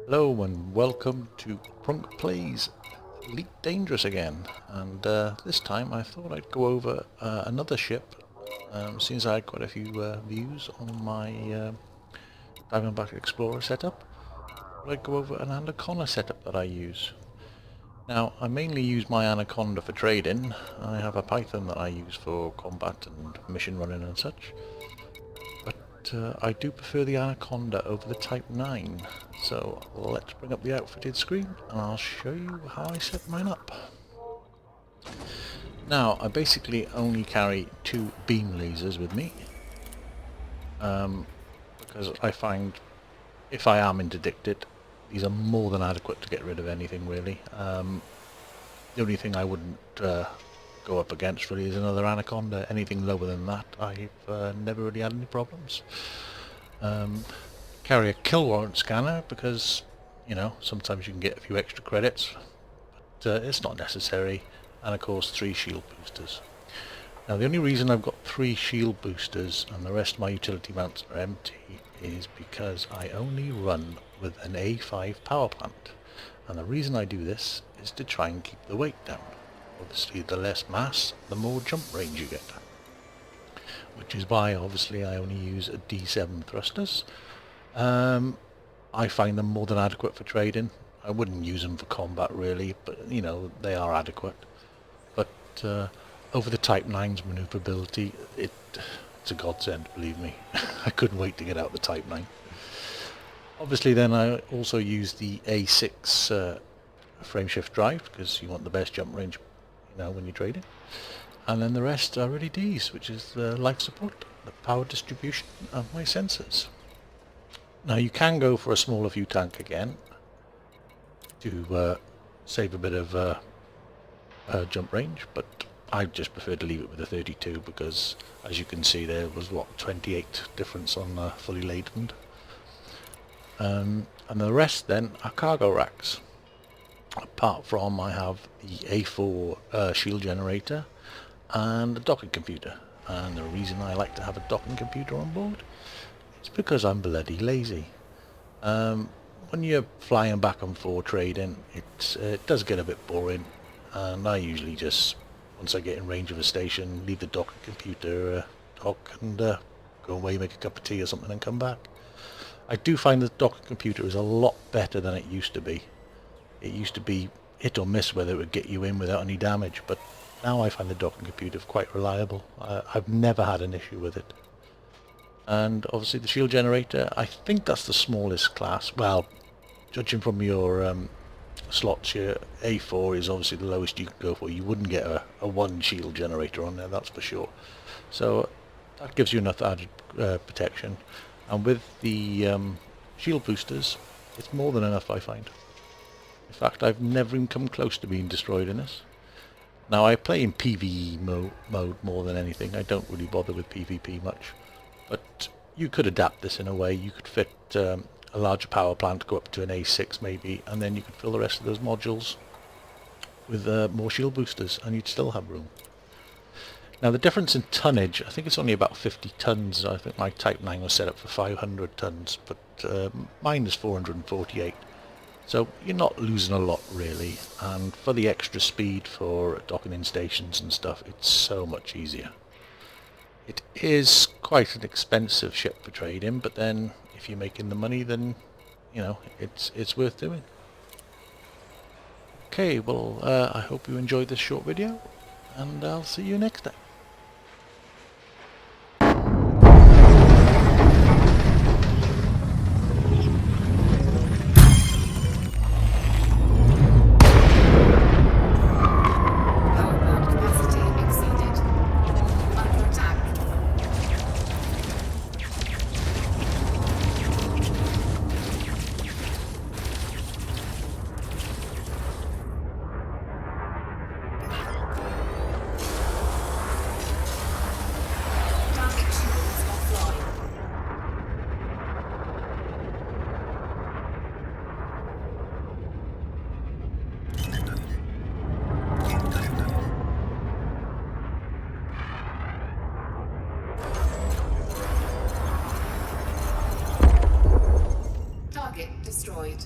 Hello and welcome to Prunk Plays Elite Dangerous again, and this time I thought I'd go over another ship, since I had quite a few views on my Diamondback Explorer setup. I'd go over an Anaconda setup that I use. Now, I mainly use my Anaconda for trading. I have a Python that I use for combat and mission running and such. I do prefer the Anaconda over the Type 9, so let's bring up the outfitted screen and I'll show you how I set mine up. Now, I basically only carry 2 beam lasers with me, because I find if I am interdicted, these are more than adequate to get rid of anything really. The only thing I wouldn't go up against really is another Anaconda. Anything lower than that, I've never really had any problems. Carry a kill warrant scanner because, you know, sometimes you can get a few extra credits, but it's not necessary. And of course 3 shield boosters. Now the only reason I've got 3 shield boosters and the rest of my utility mounts are empty is because I only run with an A5 power plant. And the reason I do this is to try and keep the weight down. Obviously the less mass, the more jump range you get. Which is why obviously I only use a D7 thrusters. I find them more than adequate for trading. I wouldn't use them for combat really, but you know, they are adequate. But over the Type 9's maneuverability, it's a godsend, believe me. I couldn't wait to get out the Type 9. Obviously then I also use the A6 frameshift drive because you want the best jump range, you know, when you're trading. And then the rest are really Ds, which is the life support, the power distribution and my sensors. Now you can go for a smaller fuel tank again to save a bit of jump range, but I just prefer to leave it with a 32 because, as you can see, there was what, 28 difference on fully laden. And the rest then are cargo racks. Apart from I have the A4 shield generator and a docking computer. And the reason I like to have a docking computer on board is because I'm bloody lazy. When you're flying back and forth trading, it does get a bit boring, and I usually just, once I get in range of a station, leave the docking computer dock and go away, make a cup of tea or something and come back. I do find the docking computer is a lot better than it used to be. It used to be hit or miss whether it would get you in without any damage, but now I find the docking computer quite reliable. I've never had an issue with it. And obviously the shield generator, I think that's the smallest class. Well, judging from your slots, your A4 is obviously the lowest you can go for. You wouldn't get a 1 shield generator on there, that's for sure. So that gives you enough added protection. And with the shield boosters, it's more than enough, I find. In fact, I've never even come close to being destroyed in this. Now I play in PvE mode more than anything. I don't really bother with PvP much. But you could adapt this in a way. You could fit a larger power plant, go up to an A6 maybe, and then you could fill the rest of those modules with more shield boosters and you'd still have room. Now the difference in tonnage, I think it's only about 50 tons. I think my Type 9 was set up for 500 tons, but mine is 448. So you're not losing a lot really, and for the extra speed for docking in stations and stuff, it's so much easier. It is quite an expensive ship for trading, but then if you're making the money, then you know it's worth doing. Okay, well I hope you enjoyed this short video, and I'll see you next time. Power plant capacity exceeded. Under attack. Target shields offline. Target destroyed.